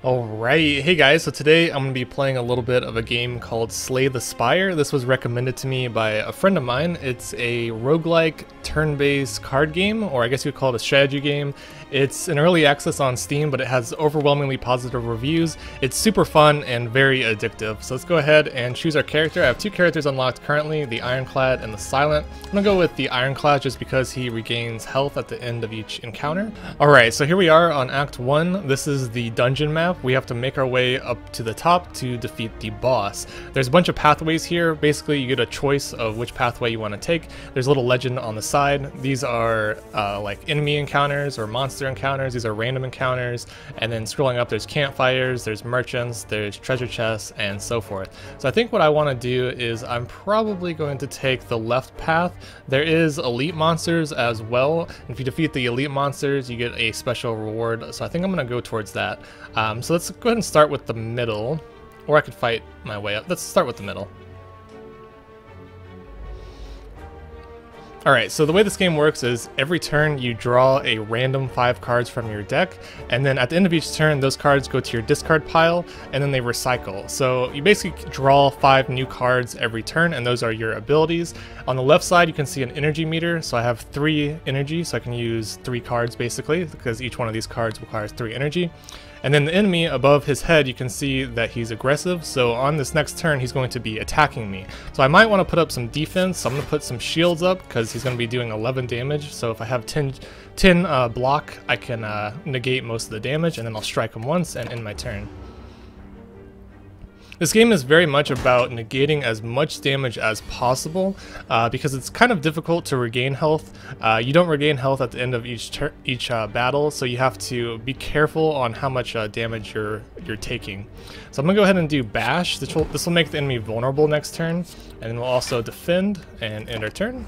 Alright, hey guys, so today I'm going to be playing a little bit of a game called Slay the Spire. This was recommended to me by a friend of mine. It's a roguelike turn-based card game, or I guess you would call it a strategy game. It's an early access on Steam, but it has overwhelmingly positive reviews. It's super fun and very addictive. So let's go ahead and choose our character. I have two characters unlocked currently, the Ironclad and the Silent. I'm going to go with the Ironclad just because he regains health at the end of each encounter. Alright, so here we are on Act 1. This is the dungeon map. We have to make our way up to the top to defeat the boss. There's a bunch of pathways here. Basically, you get a choice of which pathway you want to take. There's a little legend on the side. These are like enemy encounters or monster encounters. These are random encounters. And then scrolling up, there's campfires, there's merchants, there's treasure chests, and so forth. So I think what I want to do is I'm probably going to take the left path. There is elite monsters as well. If you defeat the elite monsters, you get a special reward. So I think I'm going to go towards that. So let's go ahead and start with the middle, or I could fight my way up. Let's start with the middle. Alright, so the way this game works is every turn you draw a random 5 cards from your deck, and then at the end of each turn those cards go to your discard pile, and then they recycle. So you basically draw 5 new cards every turn, and those are your abilities. On the left side you can see an energy meter, so I have 3 energy, so I can use 3 cards basically, because each one of these cards requires 3 energy. And then the enemy above his head, you can see that he's aggressive, so on this next turn he's going to be attacking me. So I might want to put up some defense, so I'm going to put some shields up because he's going to be doing 11 damage, so if I have 10 block, I can negate most of the damage, and then I'll strike him once and end my turn. This game is very much about negating as much damage as possible because it's kind of difficult to regain health. You don't regain health at the end of each battle, so you have to be careful on how much damage you're taking. So I'm gonna go ahead and do bash. This will make the enemy vulnerable next turn, and then we'll also defend and end our turn.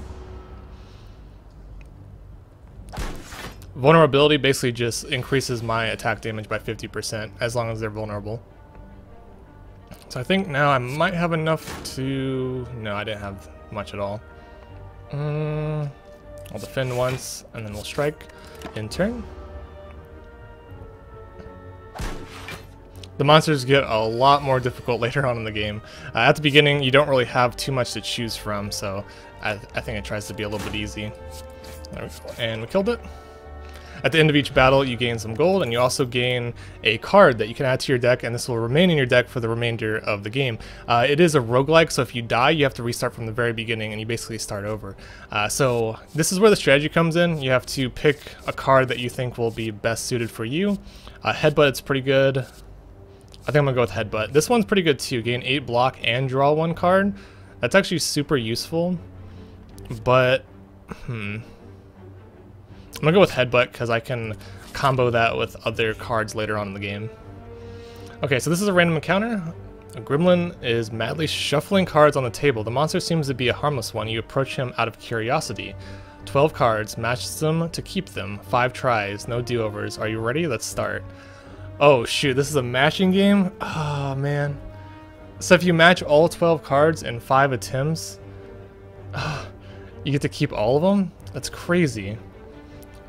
Vulnerability basically just increases my attack damage by 50% as long as they're vulnerable. So I think now I might have enough to... No, I didn't have much at all. I'll defend once, and then we'll strike in turn. The monsters get a lot more difficult later on in the game. At the beginning, you don't really have too much to choose from, so I think it tries to be a little bit easy. There we go. And we killed it. At the end of each battle, you gain some gold, and you also gain a card that you can add to your deck, and this will remain in your deck for the remainder of the game. It is a roguelike, so if you die, you have to restart from the very beginning, and you basically start over. So this is where the strategy comes in. You have to pick a card that you think will be best suited for you. Headbutt, it's pretty good. I think I'm going to go with Headbutt. This one's pretty good too. Gain 8 block and draw 1 card. That's actually super useful, but... I'm gonna go with Headbutt because I can combo that with other cards later on in the game. Okay, so this is a random encounter. A gremlin is madly shuffling cards on the table. The monster seems to be a harmless one. You approach him out of curiosity. 12 cards, match them to keep them. 5 tries, no do-overs. Are you ready? Let's start. Oh shoot, this is a matching game? Oh man. So if you match all 12 cards in 5 attempts, you get to keep all of them? That's crazy.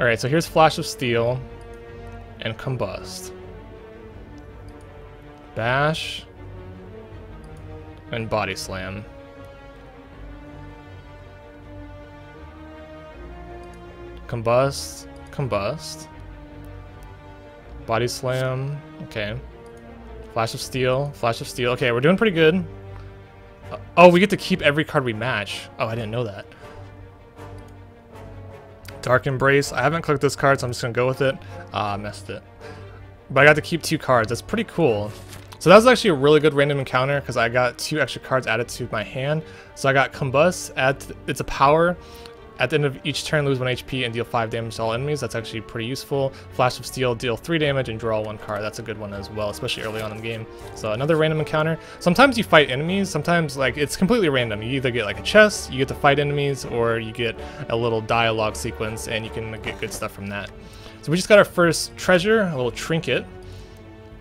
Alright, so here's Flash of Steel and Combust. Bash and Body Slam. Combust, Combust. Body Slam, okay. Flash of Steel, Flash of Steel. Okay, we're doing pretty good. Oh, we get to keep every card we match. Oh, I didn't know that. Dark Embrace. I haven't clicked this card, so I'm just gonna go with it. I missed it. But I got to keep 2 cards. That's pretty cool. So that was actually a really good random encounter because I got 2 extra cards added to my hand. So I got Combust. It's a power. At the end of each turn, lose 1 HP and deal 5 damage to all enemies. That's actually pretty useful. Flash of Steel, deal 3 damage and draw 1 card. That's a good one as well, especially early on in the game. So another random encounter. Sometimes you fight enemies. Sometimes like it's completely random. You either get like a chest, you get to fight enemies, or you get a little dialogue sequence, and you can get good stuff from that. So we just got our first treasure, a little trinket.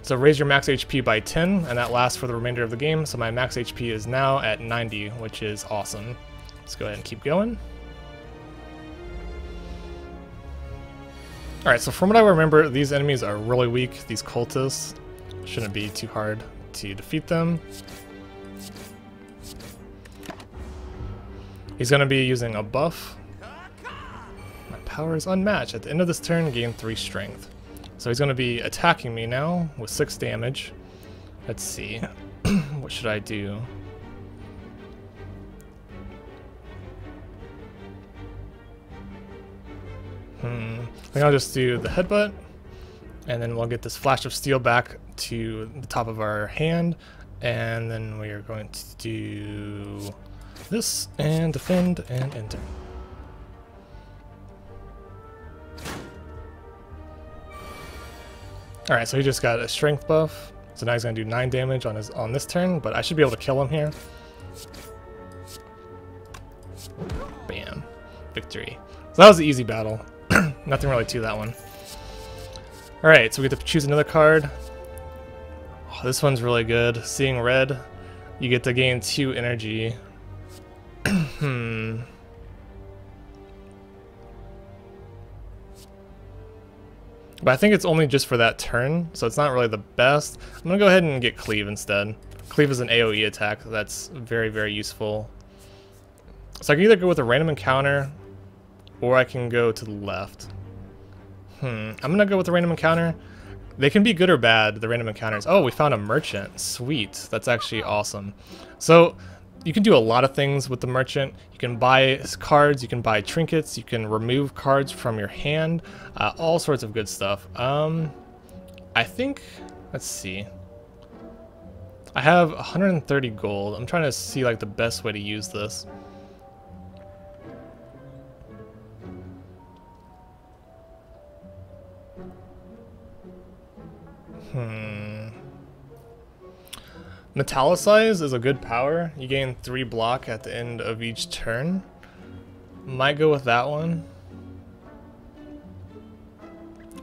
So raise your max HP by 10, and that lasts for the remainder of the game. So my max HP is now at 90, which is awesome. Let's go ahead and keep going. Alright, so from what I remember, these enemies are really weak, these cultists. Shouldn't be too hard to defeat them. He's going to be using a buff. My power is unmatched. At the end of this turn, gain 3 strength. So he's going to be attacking me now with 6 damage. Let's see. What should I do? I think I'll just do the headbutt, and then we'll get this flash of steel back to the top of our hand, and then we are going to do this and defend and enter. Alright, so he just got a strength buff, so now he's going to do 9 damage on this turn, but I should be able to kill him here. Bam. Victory. So that was an easy battle. Nothing really to that one. Alright, so we get to choose another card. Oh, this one's really good. Seeing red, you get to gain 2 energy. But I think it's only just for that turn, so it's not really the best. I'm going to go ahead and get Cleave instead. Cleave is an AoE attack that's very, very useful. So I can either go with a random encounter, or I can go to the left. I'm going to go with the random encounter. They can be good or bad, the random encounters. Oh, we found a merchant. Sweet. That's actually awesome. So you can do a lot of things with the merchant. You can buy cards, you can buy trinkets, you can remove cards from your hand, all sorts of good stuff. I think, let's see. I have 130 gold. I'm trying to see like the best way to use this. Metallicize is a good power. You gain 3 block at the end of each turn. Might go with that one.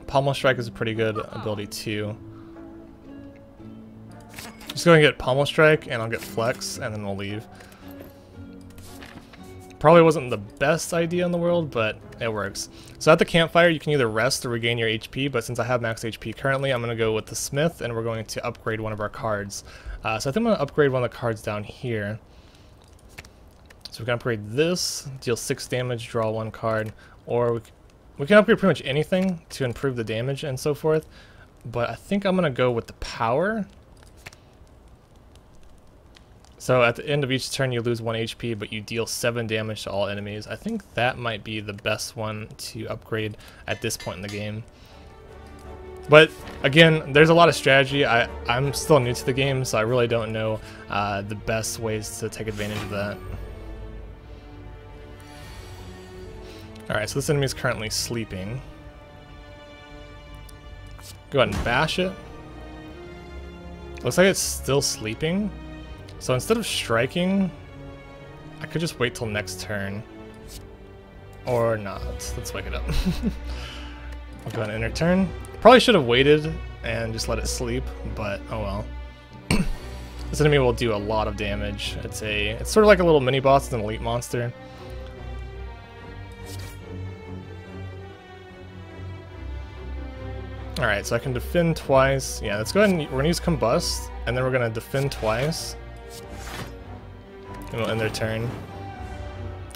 Pommel Strike is a pretty good ability too. Just go and get Pommel Strike and I'll get Flex and then we'll leave. Probably wasn't the best idea in the world, but it works. So at the campfire, you can either rest or regain your HP, but since I have max HP currently, I'm going to go with the Smith, and we're going to upgrade one of our cards. So I think I'm going to upgrade one of the cards down here. So we can upgrade this, deal 6 damage, draw 1 card, or we can upgrade pretty much anything to improve the damage and so forth, but I think I'm going to go with the power. So at the end of each turn you lose 1 HP, but you deal 7 damage to all enemies. I think that might be the best one to upgrade at this point in the game. But again, there's a lot of strategy. I'm still new to the game, so I really don't know the best ways to take advantage of that. Alright, so this enemy is currently sleeping. Go ahead and bash it. Looks like it's still sleeping. So instead of striking, I could just wait till next turn. Or not. Let's wake it up. I'll go ahead and end our turn. Probably should have waited and just let it sleep, but oh well. This enemy will do a lot of damage. It's sort of like a little mini boss, it's an elite monster. Alright, so I can defend twice. Yeah, let's go ahead and we're gonna use Combust, and then we're gonna defend twice. And we'll end their turn.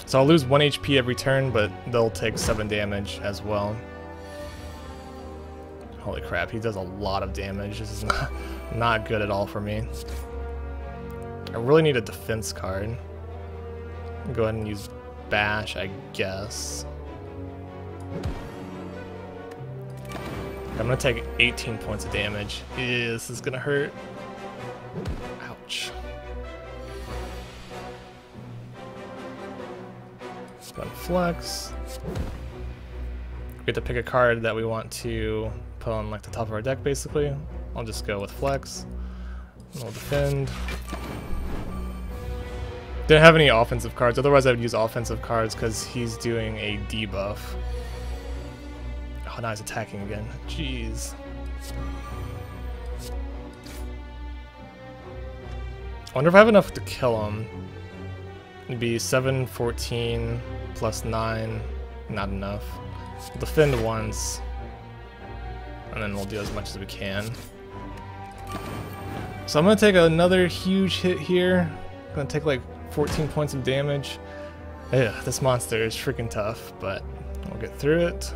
So I'll lose 1 HP every turn, but they'll take 7 damage as well. Holy crap, he does a lot of damage. This is not good at all for me. I really need a defense card. Go ahead and use Bash, I guess. I'm gonna take 18 points of damage. Ew, this is gonna hurt. Ouch. Gun Flex. We get to pick a card that we want to put on like the top of our deck basically. I'll just go with Flex. And we'll defend. Didn't have any offensive cards, otherwise I would use offensive cards because he's doing a debuff. Oh, now he's attacking again. Jeez. I wonder if I have enough to kill him. It'd be 7, 14, plus 9. Not enough. We'll defend once. And then we'll do as much as we can. So I'm gonna take another huge hit here. I'm gonna take like 14 points of damage. Yeah, this monster is freaking tough, but we'll get through it.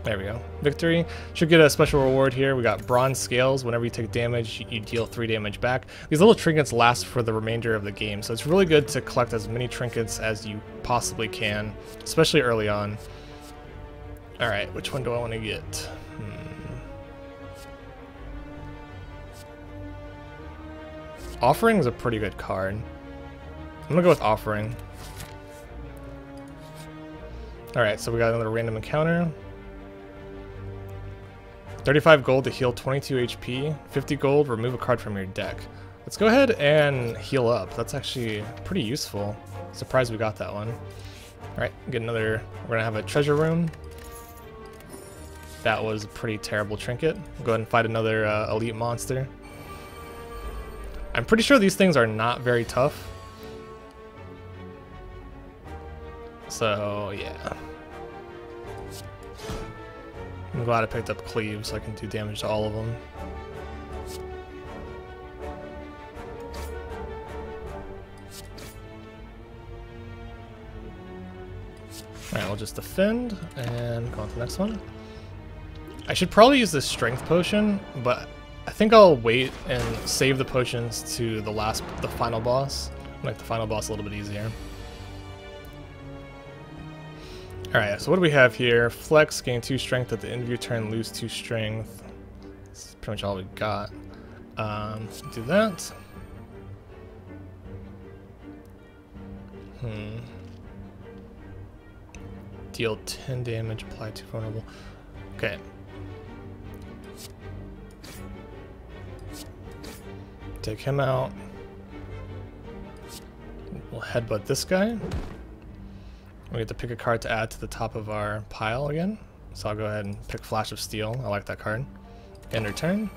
There we go. Victory. Should get a special reward here. We got bronze scales. Whenever you take damage, you deal 3 damage back. These little trinkets last for the remainder of the game, so it's really good to collect as many trinkets as you possibly can, especially early on. Alright, which one do I want to get? Offering is a pretty good card. I'm gonna go with Offering. Alright, so we got another random encounter. 35 gold to heal 22 HP. 50 gold, remove a card from your deck. Let's go ahead and heal up. That's actually pretty useful. Surprised we got that one. Alright, get another. We're gonna have a treasure room. That was a pretty terrible trinket. Go ahead and fight another elite monster. I'm pretty sure these things are not very tough. So, yeah. I'm glad I picked up Cleave so I can do damage to all of them. Alright, we'll just defend and go on to the next one. I should probably use this strength potion, but I think I'll wait and save the potions to the final boss. Make the final boss a little bit easier. Alright, so what do we have here? Flex, gain 2 strength at the end of your turn, lose 2 strength. That's pretty much all we got. Do that. Deal 10 damage, apply 2 vulnerable. Okay. Take him out. We'll headbutt this guy. We get to pick a card to add to the top of our pile again. So I'll go ahead and pick Flash of Steel. I like that card. End your turn.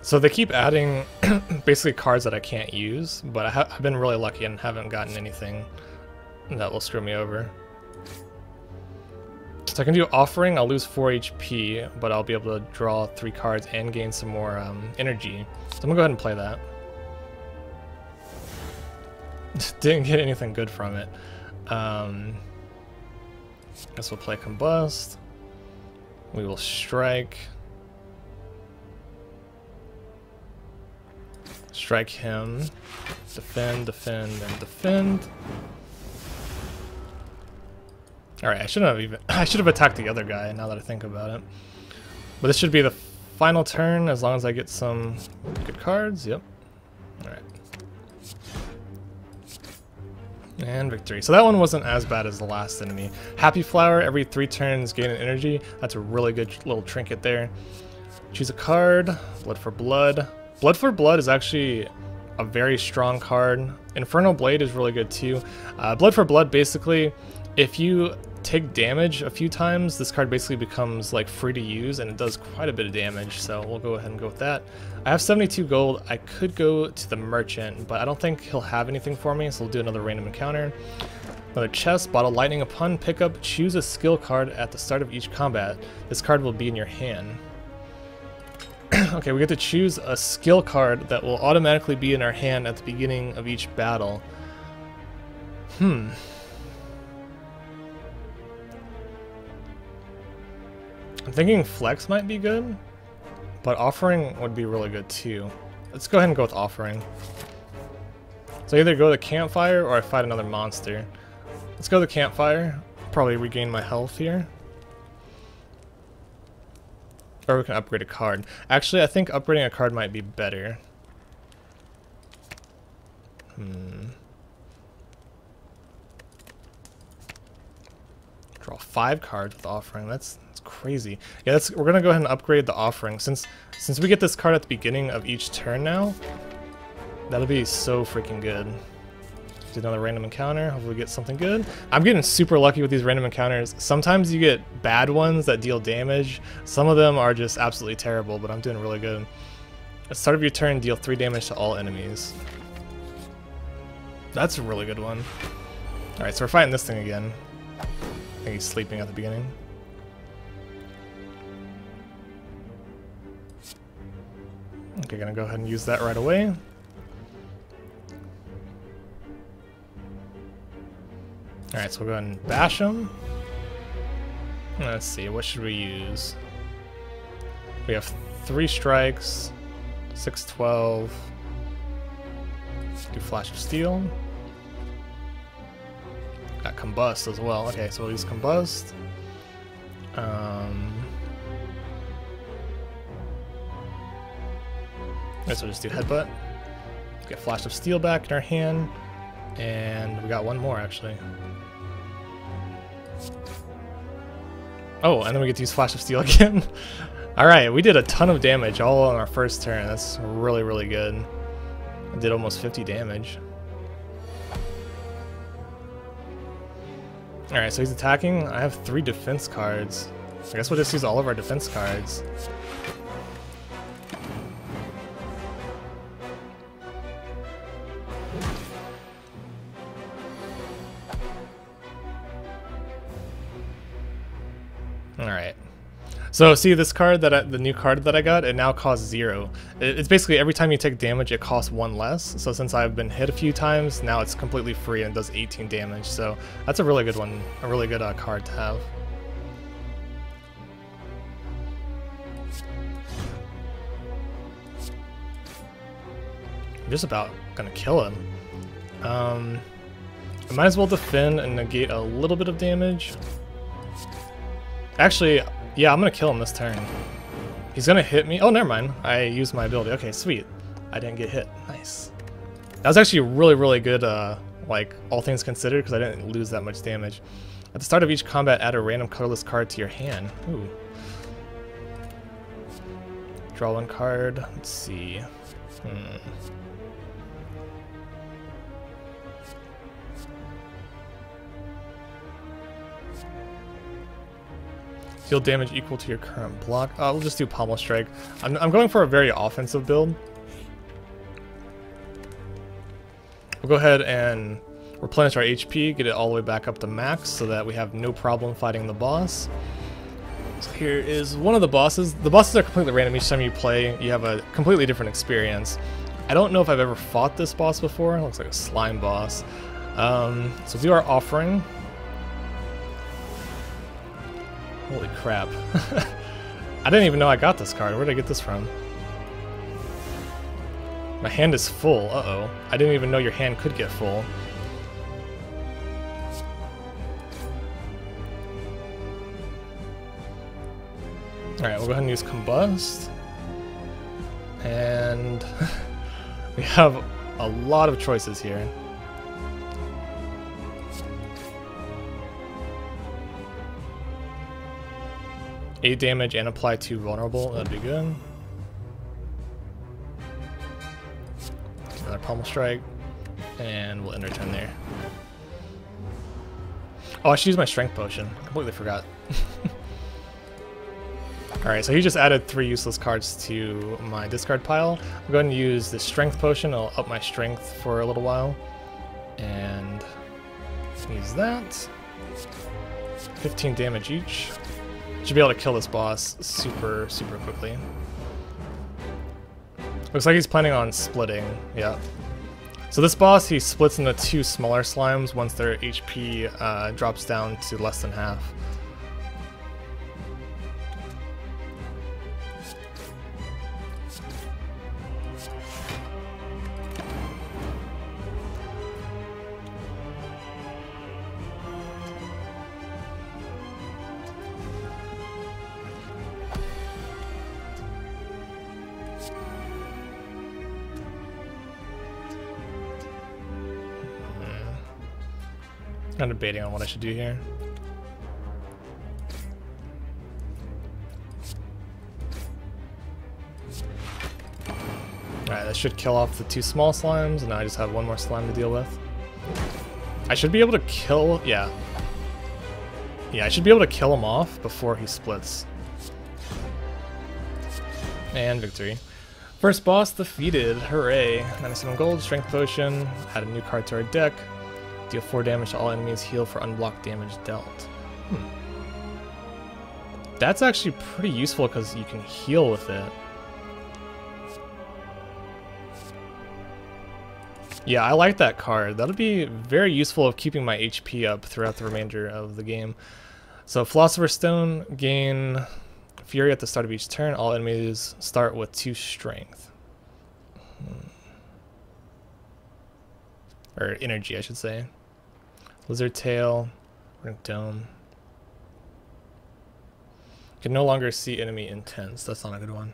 So they keep adding basically cards that I can't use, but I've been really lucky and haven't gotten anything that will screw me over. So I can do Offering. I'll lose 4 HP, but I'll be able to draw 3 cards and gain some more energy. So I'm gonna go ahead and play that. Didn't get anything good from it. Guess we'll play Combust. We will strike. Strike him. Defend, defend, and defend. Alright, I should have attacked the other guy now that I think about it. But this should be the final turn as long as I get some good cards. Yep. Alright. And victory. So that one wasn't as bad as the last enemy. Happy Flower, every 3 turns gain an energy. That's a really good little trinket there. Choose a card. Blood for Blood. Blood for Blood is actually a very strong card. Infernal Blade is really good too. Blood for Blood, basically, if you take damage a few times, this card basically becomes like free to use, and it does quite a bit of damage, so we'll go ahead and go with that. I have 72 gold. I could go to the merchant, but I don't think he'll have anything for me, so we'll do another random encounter. Another chest, bottle lightning. Upon pickup, choose a skill card at the start of each combat. This card will be in your hand. Okay, we get to choose a skill card that will automatically be in our hand at the beginning of each battle. I'm thinking Flex might be good, but Offering would be really good too. Let's go ahead and go with Offering. So either go to the Campfire or I fight another monster. Let's go to the Campfire. Probably regain my health here. Or we can upgrade a card. Actually, I think upgrading a card might be better. Draw 5 cards with Offering. That's crazy. Yeah, we're gonna go ahead and upgrade the Offering. Since we get this card at the beginning of each turn now, that'll be so freaking good. Do another random encounter. Hopefully get something good. I'm getting super lucky with these random encounters. Sometimes you get bad ones that deal damage. Some of them are just absolutely terrible, but I'm doing really good. At the start of your turn, deal 3 damage to all enemies. That's a really good one. Alright, so we're fighting this thing again. I think he's sleeping at the beginning. Okay, gonna go ahead and use that right away. Alright, so we'll go ahead and bash him. Let's see, what should we use? We have 3 strikes, 6-12. Do Flash of Steel. Got Combust as well. Okay, so we'll use Combust. Guess we'll just do Headbutt. Get Flash of Steel back in our hand. And we got one more actually. Oh, and then we get to use Flash of Steel again. Alright, we did a ton of damage all on our first turn. That's really, really good. I did almost 50 damage. Alright, so he's attacking. I have 3 defense cards. I guess we'll just use all of our defense cards. Alright. So see this card that the new card that I got, it now costs 0. It's basically every time you take damage it costs 1 less. So since I've been hit a few times, now it's completely free and does 18 damage. So that's a really good one, a really good card to have. I'm just about gonna kill him. I might as well defend and negate a little bit of damage. Actually, yeah, I'm gonna kill him this turn. He's gonna hit me. Oh, never mind. I used my ability. Okay, sweet. I didn't get hit. Nice. That was actually really, really good, like, all things considered, because I didn't lose that much damage. At the start of each combat, add a random colorless card to your hand. Ooh. Draw 1 card. Let's see. Deal damage equal to your current block. We'll just do Pommel Strike. I'm going for a very offensive build. We'll go ahead and replenish our HP, get it all the way back up to max so that we have no problem fighting the boss. So here is one of the bosses. The bosses are completely random. Each time you play, you have a completely different experience. I don't know if I've ever fought this boss before. It looks like a slime boss. So do our offering. Holy crap. I didn't even know I got this card. Where did I get this from? My hand is full. Uh-oh. I didn't even know your hand could get full. Alright, we'll go ahead and use Combust. And we have a lot of choices here. 8 damage and apply 2 vulnerable, that'd be good. Another Pommel Strike, and we'll end our turn there. Oh, I should use my Strength Potion. Completely forgot. Alright, so he just added 3 useless cards to my discard pile. I'm going to use the Strength Potion. I'll up my strength for a little while. And use that. 15 damage each. Should be able to kill this boss super, super quickly. Looks like he's planning on splitting, yeah. So this boss, he splits into 2 smaller slimes once their HP drops down to less than half. I'm debating on what I should do here. Alright, that should kill off the 2 small slimes, and now I just have 1 more slime to deal with. I should be able to kill... yeah. Yeah, I should be able to kill him off before he splits. And victory. First boss defeated. Hooray. 97 gold, Strength Potion, add a new card to our deck. Deal 4 damage to all enemies, heal for unblocked damage dealt. That's actually pretty useful because you can heal with it. Yeah, I like that card. That'll be very useful of keeping my HP up throughout the remainder of the game. So Philosopher's Stone, gain Fury at the start of each turn. All enemies start with 2 strength. Or energy, I should say. Lizard Tail, Dome. Can no longer see enemy intense. That's not a good one.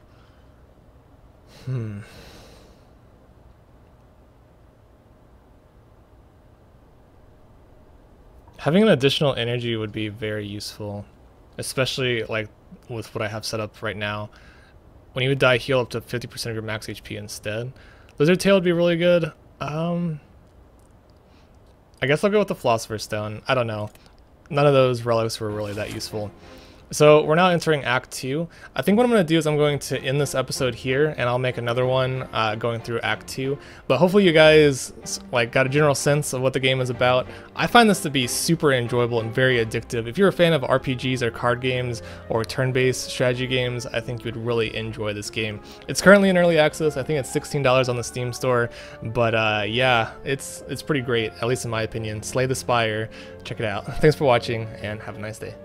Having an additional energy would be very useful, especially like with what I have set up right now. When you would die, heal up to 50% of your max HP instead. Lizard Tail would be really good. I guess I'll go with the Philosopher's Stone. I don't know. None of those relics were really that useful. So we're now entering Act 2. I think what I'm going to do is I'm going to end this episode here, and I'll make another one going through Act 2. But hopefully you guys like got a general sense of what the game is about. I find this to be super enjoyable and very addictive. If you're a fan of RPGs or card games or turn-based strategy games, I think you would really enjoy this game. It's currently in early access. I think it's $16 on the Steam store. But yeah, it's pretty great, at least in my opinion. Slay the Spire. Check it out. Thanks for watching, and have a nice day.